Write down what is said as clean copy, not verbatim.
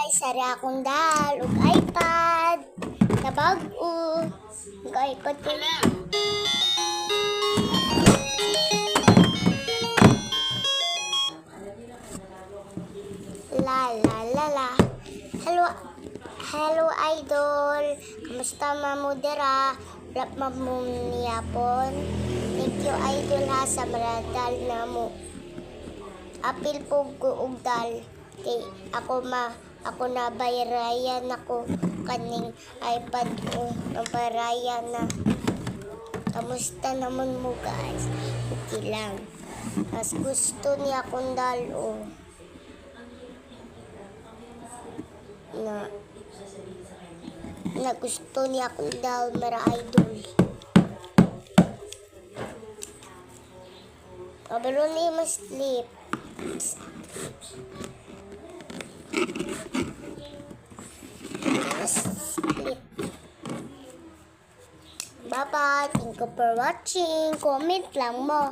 guys, sari akong dal ug iPad na bag-o. Ug iPad ko na. La la la la. Hello, hello idol. Kamusta mamudera? Rap mamuniyapon. Thank you idol ha sa maradal na mo. Apil po ko og dal. Kay ako na bayrayan ako kaning iPad ko ang bayrayan na. Kamusta naman mo guys? Okay lang. Mas gusto niya akong dalo. Na gusto niya akong dal mara idol. Kabalo ni mas sleep. Bye-bye. Thank you for watching. Comment lang mo.